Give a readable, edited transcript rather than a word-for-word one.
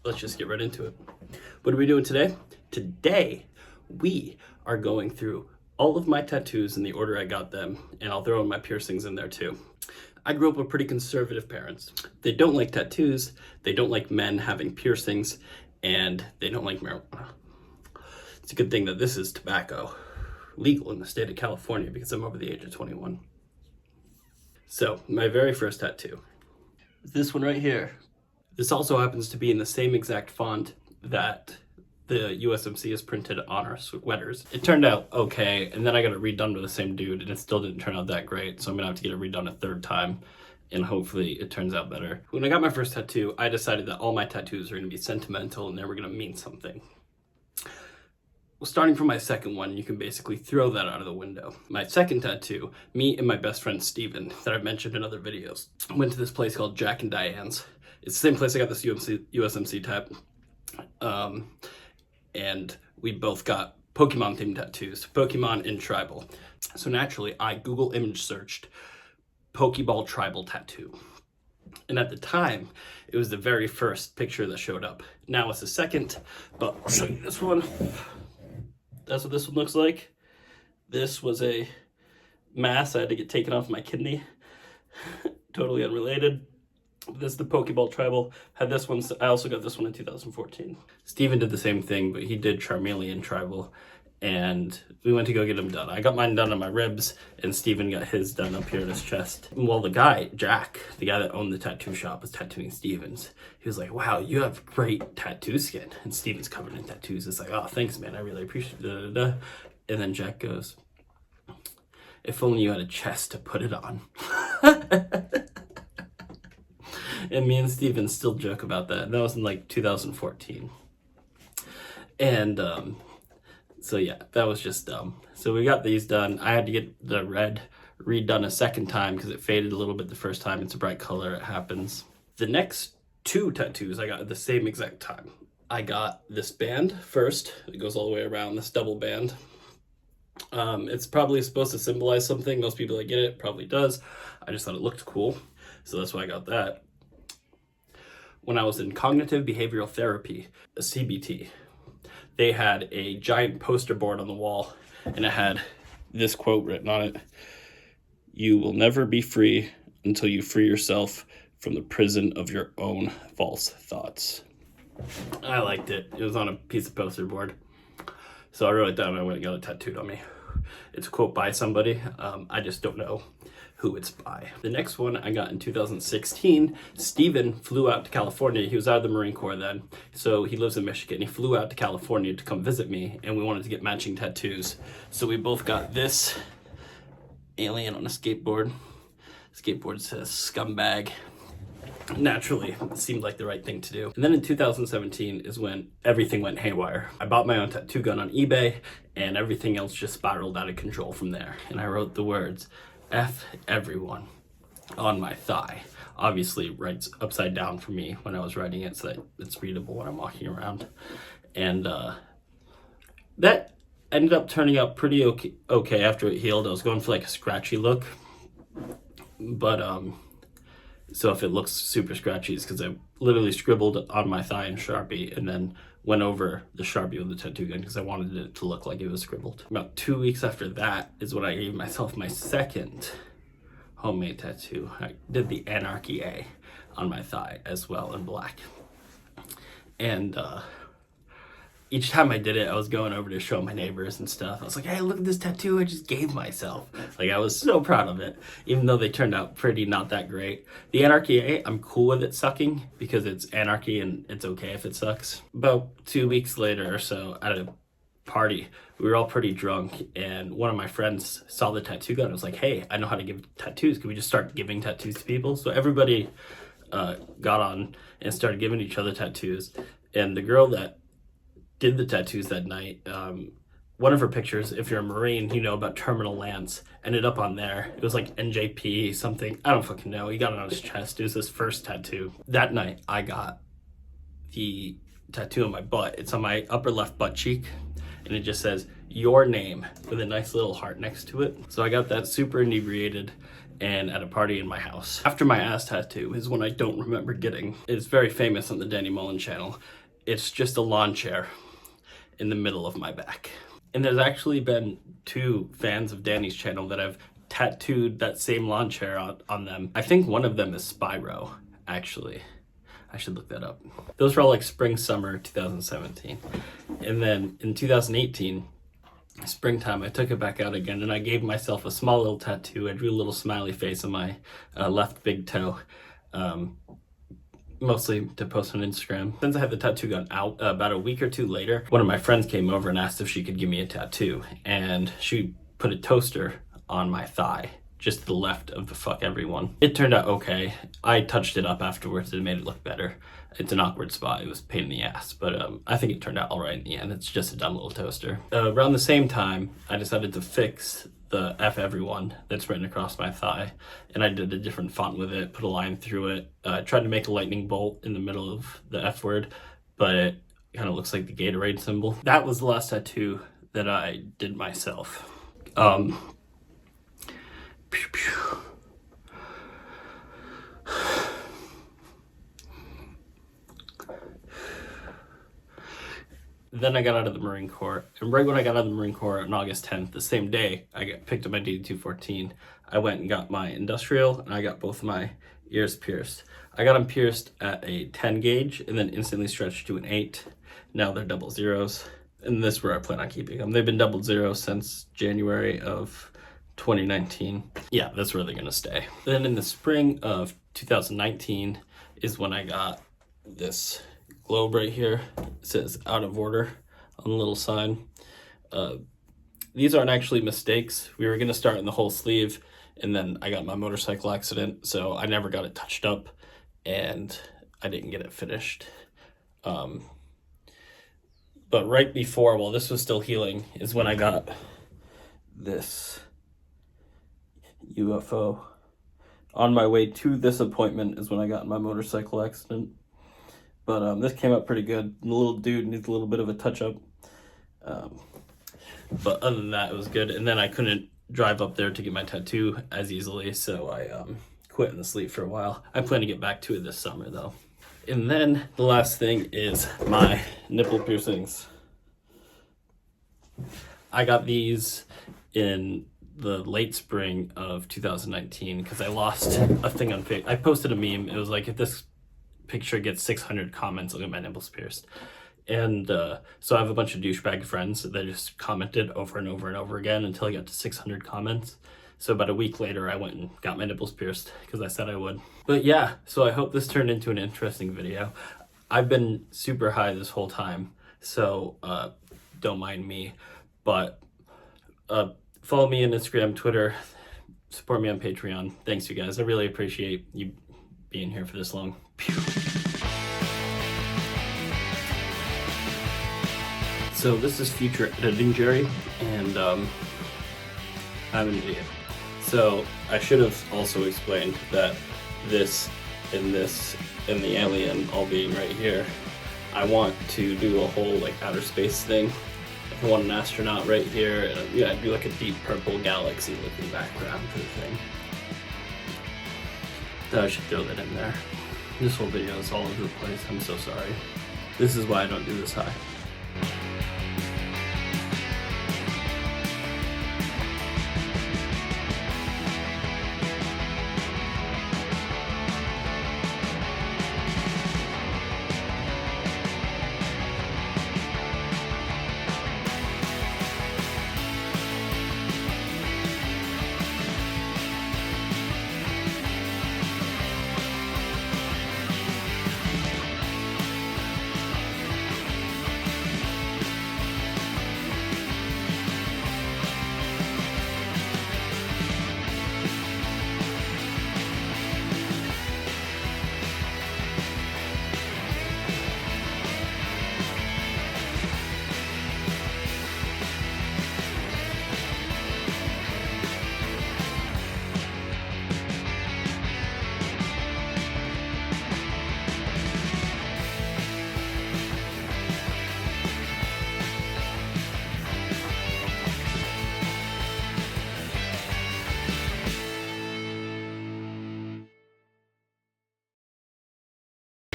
let's just get right into it. What are we doing today? Today, we are going through all of my tattoos in the order I got them, and I'll throw in my piercings in there too. I grew up with pretty conservative parents. They don't like tattoos, they don't like men having piercings, and they don't like marijuana. It's a good thing that this is tobacco, legal in the state of California because I'm over the age of 21. So, my very first tattoo is this one right here. This also happens to be in the same exact font that the USMC has printed on our sweaters. It turned out okay, and then I got it redone with the same dude, and it still didn't turn out that great, so I'm gonna have to get it redone a third time, and hopefully it turns out better. When I got my first tattoo, I decided that all my tattoos were gonna be sentimental and they were gonna mean something. Well, starting from my second one, you can basically throw that out of the window. My second tattoo, me and my best friend Steven, that I've mentioned in other videos, went to this place called Jack and Diane's. It's the same place I got this USMC tab. And we both got Pokemon themed tattoos, Pokemon and Tribal. So naturally, I Google image searched Pokeball Tribal tattoo. And at the time, it was the very first picture that showed up. Now it's the second, but I'll show you this one. That's what this one looks like. This was a mass I had to get taken off my kidney. Totally unrelated. This is the Pokeball Tribal. Had this one. I also got this one in 2014. Steven did the same thing, but he did Charmeleon Tribal, and we went to go get him done. I got mine done on my ribs, and Steven got his done up here in his chest. Well, the guy, Jack, the guy that owned the tattoo shop, was tattooing Steven's. He was like, "Wow, you have great tattoo skin." And Steven's covered in tattoos. It's like, "Oh, thanks, man. I really appreciate it." And then Jack goes, "If only you had a chest to put it on." And me and Steven still joke about that. That was in like 2014. And so yeah, that was just dumb. So we got these done. I had to get the red redone a second time because it faded a little bit the first time. It's a bright color, it happens. The next two tattoos I got at the same exact time. I got this band first. It goes all the way around, this double band. It's probably supposed to symbolize something. Most people that get it probably does. I just thought it looked cool, so that's why I got that. When I was in cognitive behavioral therapy, a CBT, they had a giant poster board on the wall, and it had this quote written on it: "You will never be free until you free yourself from the prison of your own false thoughts." I liked it. It was on a piece of poster board. So I wrote it down and I went and got it tattooed on me. It's a quote by somebody. I just don't know who it's by. The next one I got in 2016. Steven flew out to California. He was out of the Marine Corps then, so he lives in Michigan. He flew out to California to come visit me, and we wanted to get matching tattoos. So we both got this alien on a skateboard. Skateboard says scumbag. Naturally, it seemed like the right thing to do. And then in 2017 is when everything went haywire. I bought my own tattoo gun on eBay, and everything else just spiraled out of control from there. And I wrote the words, "F everyone," on my thigh. Obviously, writes upside down for me when I was writing it so that it's readable when I'm walking around. And that ended up turning out pretty okay after it healed. I was going for like a scratchy look. But, so if it looks super scratchy, it's because I literally scribbled on my thigh in Sharpie and then went over the Sharpie with the tattoo gun because I wanted it to look like it was scribbled. About 2 weeks after that is when I gave myself my second homemade tattoo. I did the Anarchy A on my thigh as well in black. And each time I did it, I was going over to show my neighbors and stuff. I was like, "Hey, look at this tattoo I just gave myself." Like, I was so proud of it, even though they turned out pretty not that great. The Anarchy A, I'm cool with it sucking because it's anarchy and it's okay if it sucks. About 2 weeks later or so, at a party, we were all pretty drunk, and one of my friends saw the tattoo gun and was like, "Hey, I know how to give tattoos. Can we just start giving tattoos to people?" So everybody got on and started giving each other tattoos. And the girl that did the tattoos that night, one of her pictures, if you're a Marine, you know about Terminal Lance, ended up on there. It was like NJP something, I don't fucking know. He got it on his chest. It was his first tattoo. That night, I got the tattoo on my butt. It's on my upper left butt cheek, and it just says your name with a nice little heart next to it. So I got that super inebriated and at a party in my house. After my ass tattoo is one I don't remember getting. It's very famous on the Danny Mullen channel. It's just a lawn chair in the middle of my back. And there's actually been 2 fans of Danny's channel that have tattooed that same lawn chair on them. I think one of them is Spyro, actually. I should look that up. Those were all like spring, summer 2017. And then in 2018, springtime, I took it back out again and I gave myself a small little tattoo. I drew a little smiley face on my left big toe, mostly to post on Instagram. Since I had the tattoo gun out, about a week or 2 later, one of my friends came over and asked if she could give me a tattoo. And she put a toaster on my thigh, just to the left of the fuck everyone. It turned out okay. I touched it up afterwards and it made it look better. It's an awkward spot. It was a pain in the ass, but I think it turned out all right in the end. It's just a dumb little toaster. Around the same time, I decided to fix the F everyone that's written across my thigh, and I did a different font with it, put a line through it, tried to make a lightning bolt in the middle of the F word, but it kind of looks like the Gatorade symbol. That was the last tattoo that I did myself. Pew, pew. Then I got out of the Marine Corps, and right when I got out of the Marine Corps on August 10th, the same day I picked up my DD-214, I went and got my industrial, and I got both of my ears pierced. I got them pierced at a 10 gauge and then instantly stretched to an 8. Now they're double zeros, and this is where I plan on keeping them. They've been double zeros since January of 2019. Yeah, that's where they're gonna stay. Then in the spring of 2019 is when I got this globe right here. It says out of order on the little sign. These aren't actually mistakes. We were gonna start in the whole sleeve, and then I got my motorcycle accident, so I never got it touched up and I didn't get it finished. But right before, while this was still healing, is when I got this UFO. On my way to this appointment is when I got in my motorcycle accident. But this came out pretty good. The little dude needs a little bit of a touch-up. But other than that, it was good. And then I couldn't drive up there to get my tattoo as easily, so I quit in the sleep for a while. I plan to get back to it this summer, though. And then the last thing is my nipple piercings. I got these in the late spring of 2019 because I lost a thing on Facebook. I posted a meme. It was like, if this picture gets 600 comments, I'll get my nipples pierced. And so I have a bunch of douchebag friends that just commented over and over and over again until I got to 600 comments. So about a week later, I went and got my nipples pierced because I said I would. But yeah, so I hope this turned into an interesting video. I've been super high this whole time, so don't mind me. But follow me on Instagram, Twitter, support me on Patreon. Thanks, you guys. I really appreciate you being here for this long. Pew. So this is future editing Jerry, and I'm an idiot. So I should have also explained that this and the alien all being right here, I want to do a whole like outer space thing. I want an astronaut right here, and yeah, do like a deep purple galaxy looking background for the thing. Thought I should throw that in there. This whole video is all over the place. I'm so sorry. This is why I don't do this high.